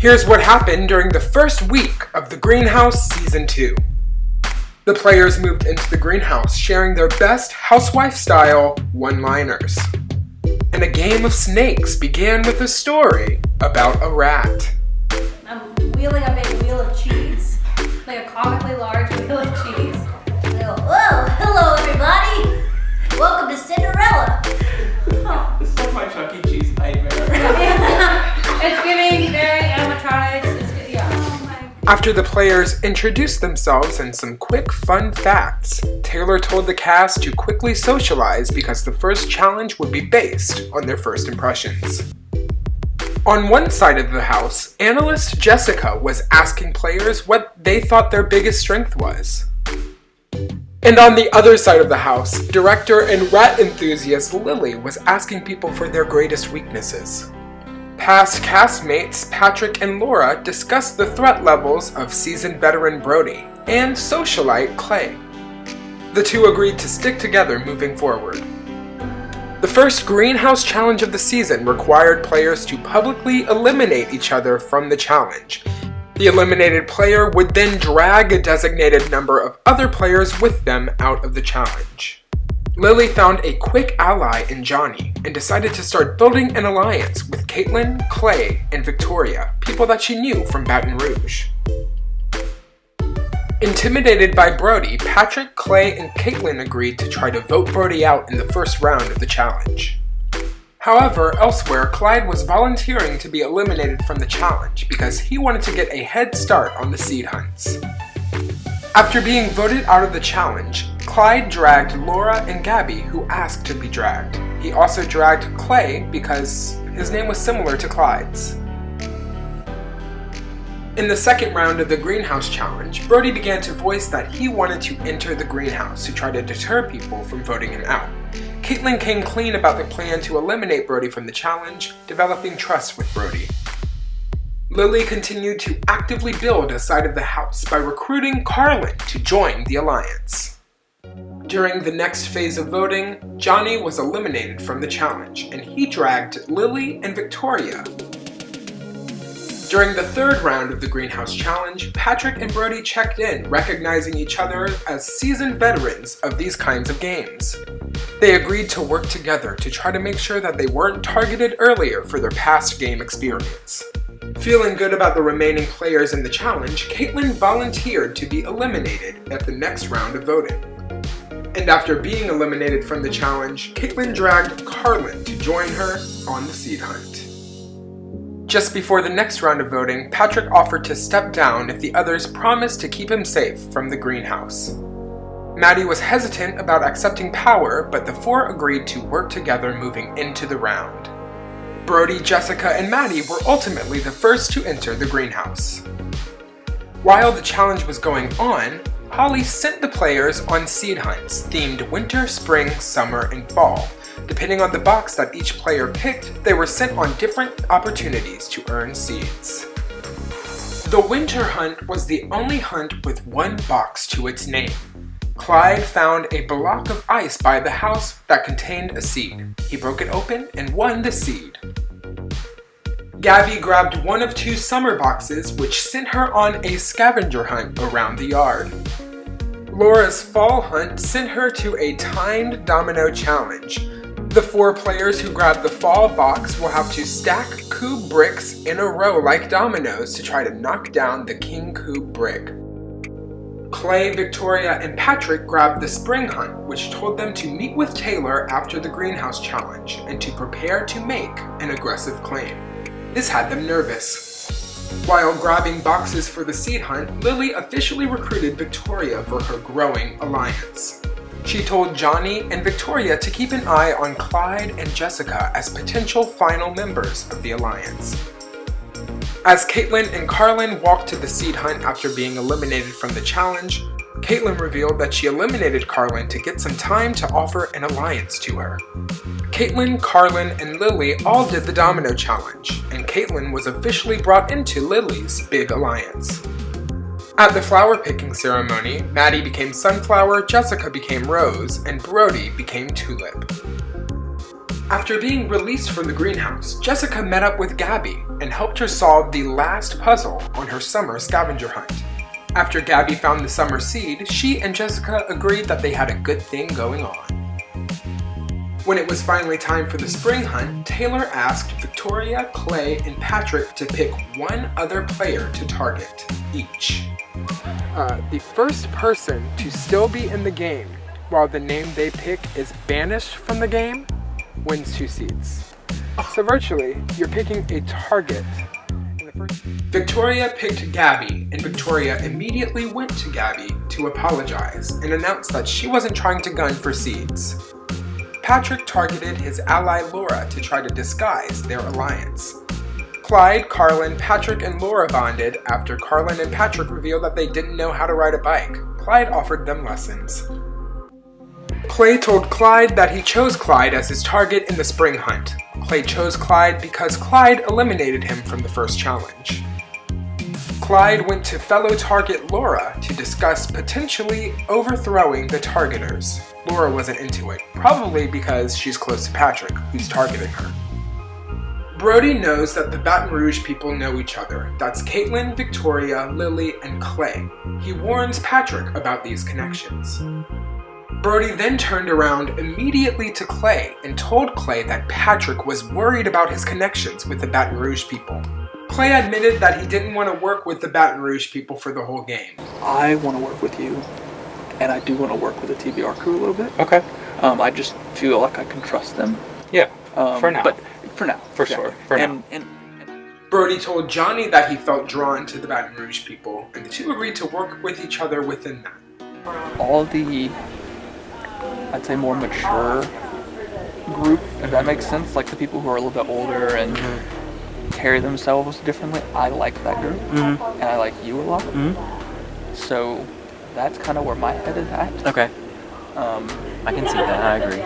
Here's what happened during the first week of the Greenhouse Season 2. The players moved into the greenhouse sharing their best housewife-style one-liners. And a game of snakes began with a story about a rat. I'm wheeling a big wheel of cheese. Like a comically large wheel of cheese. I go, whoa, hello everybody! Welcome to Cinderella! Oh. This is like my Chuck E. Cheese nightmare. It's giving very animatronics. After the players introduced themselves and some quick fun facts, Taylor told the cast to quickly socialize because the first challenge would be based on their first impressions. On one side of the house, analyst Jessica was asking players what they thought their biggest strength was. And on the other side of the house, director and rat enthusiast Lily was asking people for their greatest weaknesses. Past castmates Patrick and Laura discussed the threat levels of seasoned veteran Brody and socialite Clay. The two agreed to stick together moving forward. The first Greenhouse challenge of the season required players to publicly eliminate each other from the challenge. The eliminated player would then drag a designated number of other players with them out of the challenge. Lily found a quick ally in Johnny and decided to start building an alliance with Caitlin, Clay, and Victoria, people that she knew from Baton Rouge. Intimidated by Brody, Patrick, Clay, and Caitlin agreed to try to vote Brody out in the first round of the challenge. However, elsewhere, Clyde was volunteering to be eliminated from the challenge because he wanted to get a head start on the seed hunts. After being voted out of the challenge, Clyde dragged Laura and Gabby, who asked to be dragged. He also dragged Clay because his name was similar to Clyde's. In the second round of the Greenhouse Challenge, Brody began to voice that he wanted to enter the greenhouse to try to deter people from voting him out. Caitlin came clean about the plan to eliminate Brody from the challenge, developing trust with Brody. Lily continued to actively build a side of the house by recruiting Carlin to join the alliance. During the next phase of voting, Johnny was eliminated from the challenge, and he dragged Lily and Victoria. During the third round of the Greenhouse Challenge, Patrick and Brody checked in, recognizing each other as seasoned veterans of these kinds of games. They agreed to work together to try to make sure that they weren't targeted earlier for their past game experience. Feeling good about the remaining players in the challenge, Caitlin volunteered to be eliminated at the next round of voting. And after being eliminated from the challenge, Caitlin dragged Carlin to join her on the seed hunt. Just before the next round of voting, Patrick offered to step down if the others promised to keep him safe from the greenhouse. Maddie was hesitant about accepting power, but the four agreed to work together moving into the round. Brody, Jessica, and Maddie were ultimately the first to enter the greenhouse. While the challenge was going on, Holly sent the players on seed hunts themed winter, spring, summer, and fall. Depending on the box that each player picked, they were sent on different opportunities to earn seeds. The winter hunt was the only hunt with one box to its name. Clyde found a block of ice by the house that contained a seed. He broke it open and won the seed. Gabby grabbed one of two summer boxes, which sent her on a scavenger hunt around the yard. Laura's fall hunt sent her to a timed domino challenge. The four players who grabbed the fall box will have to stack cube bricks in a row like dominoes to try to knock down the king cube brick. Clay, Victoria, and Patrick grabbed the spring hunt, which told them to meet with Taylor after the Greenhouse Challenge and to prepare to make an aggressive claim. This had them nervous. While grabbing boxes for the seed hunt, Lily officially recruited Victoria for her growing alliance. She told Johnny and Victoria to keep an eye on Clyde and Jessica as potential final members of the alliance. As Caitlin and Carlin walked to the seed hunt after being eliminated from the challenge, Caitlin revealed that she eliminated Carlin to get some time to offer an alliance to her. Caitlin, Carlin, and Lily all did the domino challenge, and Caitlin was officially brought into Lily's big alliance. At the flower picking ceremony, Maddie became Sunflower, Jessica became Rose, and Brody became Tulip. After being released from the greenhouse, Jessica met up with Gabby and helped her solve the last puzzle on her summer scavenger hunt. After Gabby found the summer seed, she and Jessica agreed that they had a good thing going on. When it was finally time for the spring hunt, Taylor asked Victoria, Clay, and Patrick to pick one other player to target each. The first person to still be in the game while the name they pick is banished from the game wins 2 seeds. So virtually, you're picking a target. Victoria picked Gabby, and Victoria immediately went to Gabby to apologize and announce that she wasn't trying to gun for seeds. Patrick targeted his ally Laura to try to disguise their alliance. Clyde, Carlin, Patrick, and Laura bonded after Carlin and Patrick revealed that they didn't know how to ride a bike. Clyde offered them lessons. Clay told Clyde that he chose Clyde as his target in the spring hunt. Clay chose Clyde because Clyde eliminated him from the first challenge. Clyde went to fellow target Laura to discuss potentially overthrowing the targeters. Laura wasn't into it, probably because she's close to Patrick, who's targeting her. Brody knows that the Baton Rouge people know each other. That's Caitlin, Victoria, Lily, and Clay. He warns Patrick about these connections. Brody then turned around immediately to Clay and told Clay that Patrick was worried about his connections with the Baton Rouge people. Clay admitted that he didn't want to work with the Baton Rouge people for the whole game. I want to work with you, and I do want to work with the TBR crew a little bit. Okay. I just feel like I can trust them. Yeah. For now. But for now. For exactly. sure. For now. Brody told Johnny that he felt drawn to the Baton Rouge people, and the two agreed to work with each other within that. All the, I'd say, more mature group, if that makes sense, like the people who are a little bit older and carry themselves differently, I like that group, and I like you a lot. So that's kind of where my head is at. Okay. I can see that, I agree.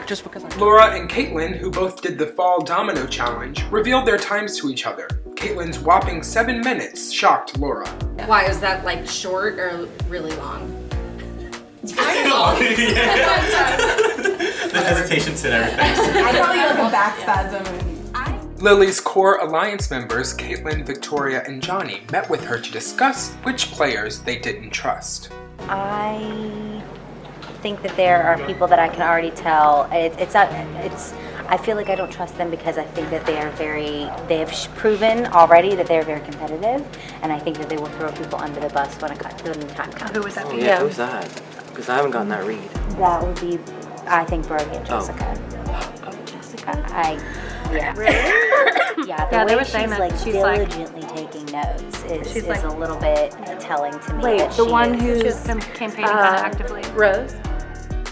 Just because Laura and Caitlin, who both did the Fall Domino Challenge, revealed their times to each other. Caitlin's whopping 7 minutes shocked Laura. Why, is that like short or really long? The hesitation said everything. I probably like a back spasm. Lily's core alliance members, Caitlin, Victoria, and Johnny, met with her to discuss which players they didn't trust. I think that there are people that I can already tell. I feel like I don't trust them because I think that they have proven already that they're very competitive, and I think that they will throw people under the bus when the time comes. Who was that? Oh, yeah, who's that? Because I haven't gotten that read. That would be, I think, Brody and Jessica. Jessica, Really? Yeah, Yeah, the they way were saying she's that like she's like- diligently taking notes is like- a little bit telling to me. Wait, that the she one is- who's campaigning kind of actively. Rose?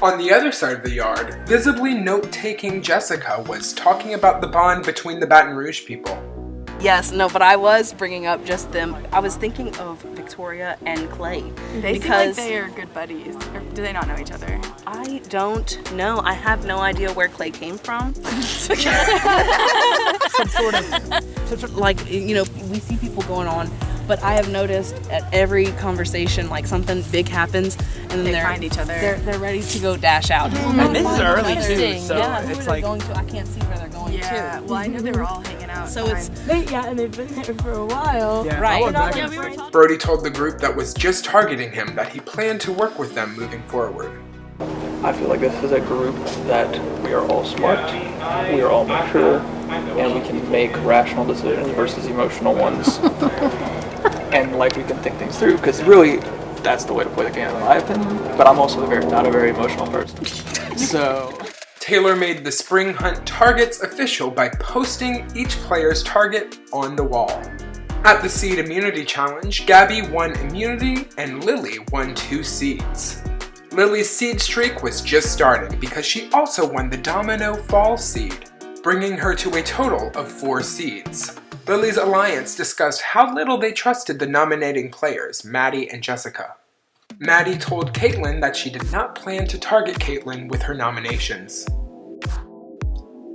On the other side of the yard, visibly note-taking Jessica was talking about the bond between the Baton Rouge people. Yes, no, but I was bringing up just them. I was thinking of Victoria and Clay. They because seem like they are good buddies. Or do they not know each other? I don't know. I have no idea where Clay came from. some sort of, like, you know, we see people going on, but I have noticed at every conversation, like, something big happens, and then They they're find each other. They're ready to go dash out. And this is early too, so yeah, who it's are like they going to? I can't see where they're going Yeah. to. Well, I know they were all hanging out. So it's and they've been there for a while. right. Brody told the group that was just targeting him that he planned to work with them moving forward. I feel like this is a group that we are all smart, we are all mature, and we can make rational decisions versus emotional ones. And like we can think things through, because really that's the way to play the game in my opinion, but I'm also not a very emotional person. So Taylor made the spring hunt targets official by posting each player's target on the wall. At the Seed Immunity Challenge, Gabby won immunity and Lily won 2 seeds. Lily's seed streak was just starting because she also won the Domino Fall seed, bringing her to a total of 4 seeds. Lily's alliance discussed how little they trusted the nominating players, Maddie and Jessica. Maddie told Caitlin that she did not plan to target Caitlin with her nominations.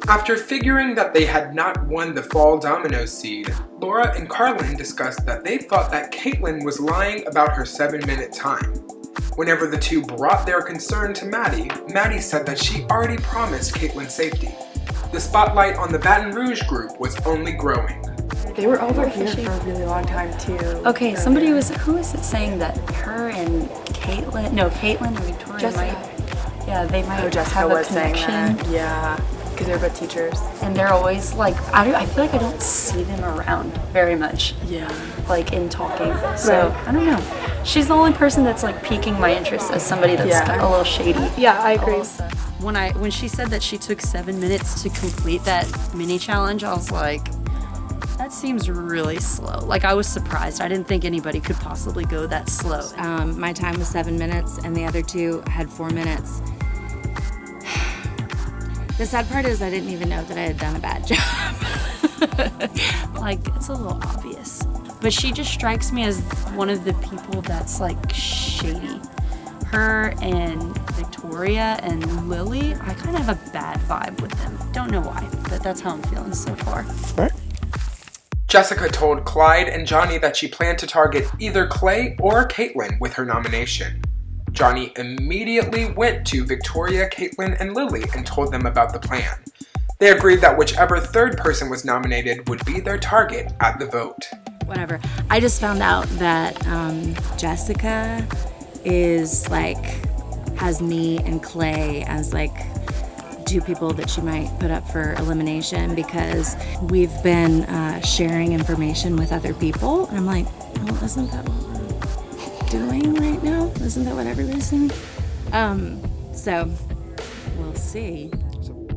After figuring that they had not won the Fall Domino seed, Laura and Carlin discussed that they thought that Caitlin was lying about her 7-minute time. Whenever the two brought their concern to Maddie, Maddie said that she already promised Caitlin safety. the spotlight on the Baton Rouge group was only growing. They were over here for a really long time too. Okay, who was it saying that her and Caitlin and Victoria they might Jessica have a was saying connection. that. Yeah, because they're good teachers. And they're always like, I feel like I don't see them around very much. Yeah. Like in talking. So, I don't know. She's the only person that's like piquing my interest as somebody that's a little shady. Yeah, I agree. When she said that she took 7 minutes to complete that mini challenge, I was like, that seems really slow. Like, I was surprised. I didn't think anybody could possibly go that slow. My time was 7 minutes, and the other two had 4 minutes. The sad part is I didn't even know that I had done a bad job. Like, it's a little obvious. But she just strikes me as one of the people that's, like, shady. Her and Victoria and Lily, I kind of have a bad vibe with them. Don't know why, but that's how I'm feeling so far. Right. Jessica told Clyde and Johnny that she planned to target either Clay or Caitlin with her nomination. Johnny immediately went to Victoria, Caitlin, and Lily and told them about the plan. They agreed that whichever third person was nominated would be their target at the vote. Whatever. I just found out that Jessica is like, has me and Clay as like 2 people that she might put up for elimination because we've been sharing information with other people. And I'm like, well, isn't that what we're doing right now? Isn't that what everybody's doing? So we'll see.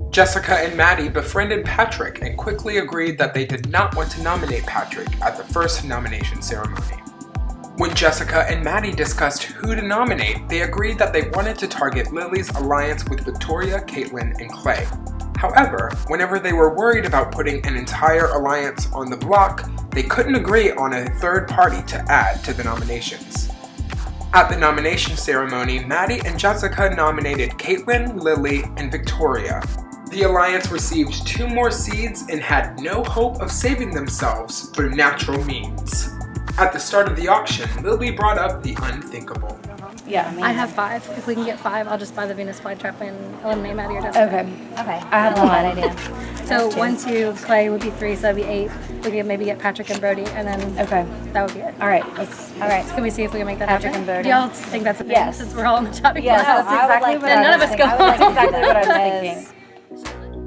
Jessica and Maddie befriended Patrick and quickly agreed that they did not want to nominate Patrick at the first nomination ceremony. When Jessica and Maddie discussed who to nominate, they agreed that they wanted to target Lily's alliance with Victoria, Caitlin, and Clay. However, whenever they were worried about putting an entire alliance on the block, they couldn't agree on a third party to add to the nominations. At the nomination ceremony, Maddie and Jessica nominated Caitlin, Lily, and Victoria. The alliance received 2 more seeds and had no hope of saving themselves through natural means. At the start of the auction, Lily brought up the unthinkable. Yeah, I have 5. If we can get 5, I'll just buy the Venus flytrap and eliminate Maddie or Jessica. Okay. I have one idea. So 1, 2, Clay would be 3, so that'd be 8. We could maybe get Patrick and Brody, and then that would be it. All right. Can we see if we can make that Patrick happen? and Brody. Do y'all think that's a thing? Yes. Since we're all on the topic. Yes, list? that's exactly what then I none was of us go. thinking. That's exactly what I was thinking.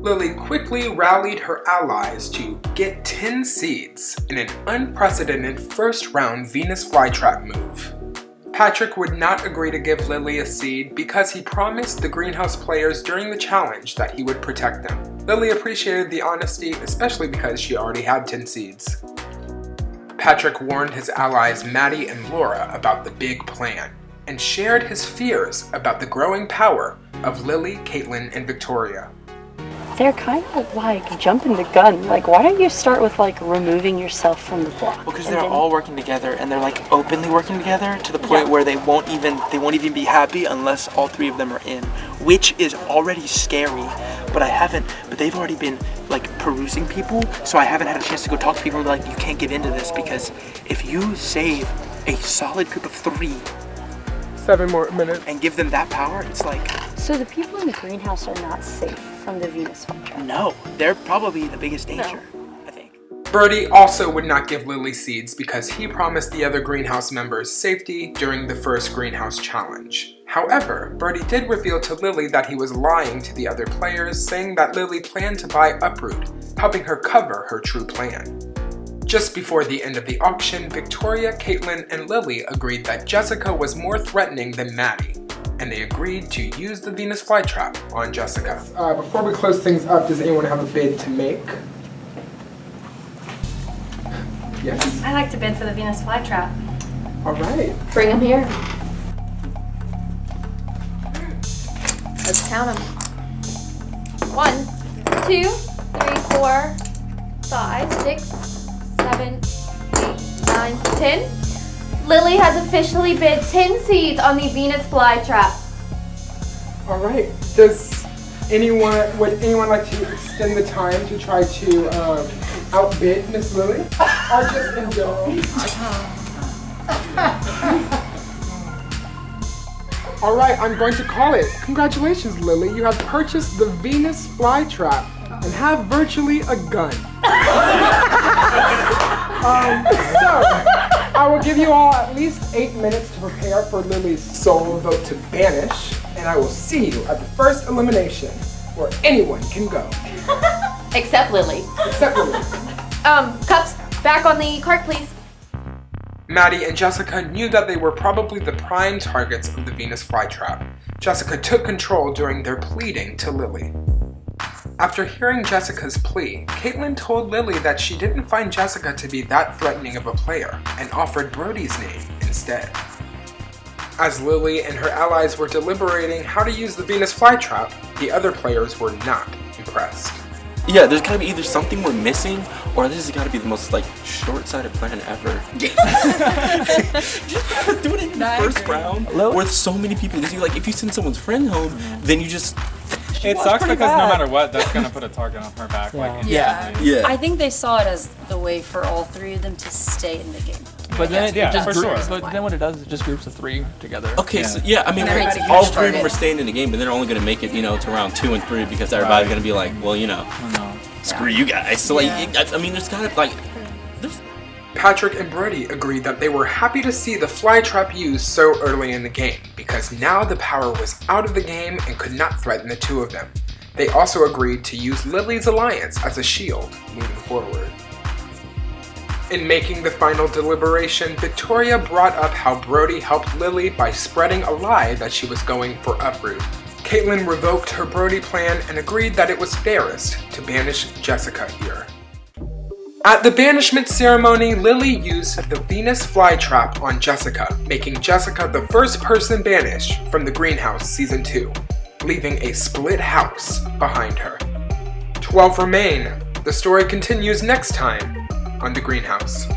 Lily quickly rallied her allies to get 10 seeds in an unprecedented first-round Venus flytrap move. Patrick would not agree to give Lily a seed because he promised the greenhouse players during the challenge that he would protect them. Lily appreciated the honesty, especially because she already had 10 seeds. Patrick warned his allies Maddie and Laura about the big plan and shared his fears about the growing power of Lily, Caitlin, and Victoria. They're kind of like jumping the gun. Like, why don't you start with like removing yourself from the block? Well, because they're all working together and they're like openly working together to the point where they won't even be happy unless all 3 of them are in, which is already scary. But they've already been like perusing people, so I haven't had a chance to go talk to people and be like, you can't get into this because if you save a solid group of 3 7 more minutes and give them that power, it's like. So the people in the greenhouse are not safe from the Venus flytrap? No, they're probably the biggest danger, I think. Brody also would not give Lily seeds because he promised the other greenhouse members safety during the first greenhouse challenge. However, Brody did reveal to Lily that he was lying to the other players, saying that Lily planned to buy Uproot, helping her cover her true plan. Just before the end of the auction, Victoria, Caitlin, and Lily agreed that Jessica was more threatening than Maddie, and they agreed to use the Venus flytrap on Jessica. Before we close things up, does anyone have a bid to make? Yes? I like to bid for the Venus flytrap. All right. Bring them here. Let's count them. 1, 2, 3, 4, 5, 6, 7, 8, 9, 10. Lily has officially bid 10 seeds on the Venus flytrap. All right. Would anyone like to extend the time to try to outbid Miss Lily? Or just indulge? All right, I'm going to call it. Congratulations, Lily. You have purchased the Venus flytrap. and have virtually a gun. So, I will give you all at least 8 minutes to prepare for Lily's sole vote to banish, and I will see you at the first elimination, where anyone can go. Except Lily. Except Lily. Cups, back on the cart, please. Maddie and Jessica knew that they were probably the prime targets of the Venus flytrap. Jessica took control during their pleading to Lily. After hearing Jessica's plea, Caitlin told Lily that she didn't find Jessica to be that threatening of a player and offered Brody's name instead. As Lily and her allies were deliberating how to use the Venus flytrap, the other players were not impressed. Yeah, there's gotta be either something we're missing, or this has gotta be the most, like, short-sighted plan ever. Just do it in the first round with so many people. Because like, if you send someone's friend home, then you just... It sucks because no matter what, that's gonna put a target on her back. Like, yeah. I think they saw it as the way for all three of them to stay in the game. But then for then what it does is it just groups of 3 together. Okay, so yeah, I mean, all 3 of them are staying in the game, but they're only gonna make it, to round 2 and 3 because everybody's gonna be like, well, screw you guys. So like, I mean, there's gotta Patrick and Brody agreed that they were happy to see the flytrap used so early in the game, because now the power was out of the game and could not threaten the two of them. They also agreed to use Lily's alliance as a shield moving forward. In making the final deliberation, Victoria brought up how Brody helped Lily by spreading a lie that she was going for Uproot. Caitlin revoked her Brody plan and agreed that it was fairest to banish Jessica here. At the banishment ceremony, Lily used the Venus flytrap on Jessica, making Jessica the first person banished from the Greenhouse Season 2, leaving a split house behind her. 12 remain. The story continues next time on The Greenhouse.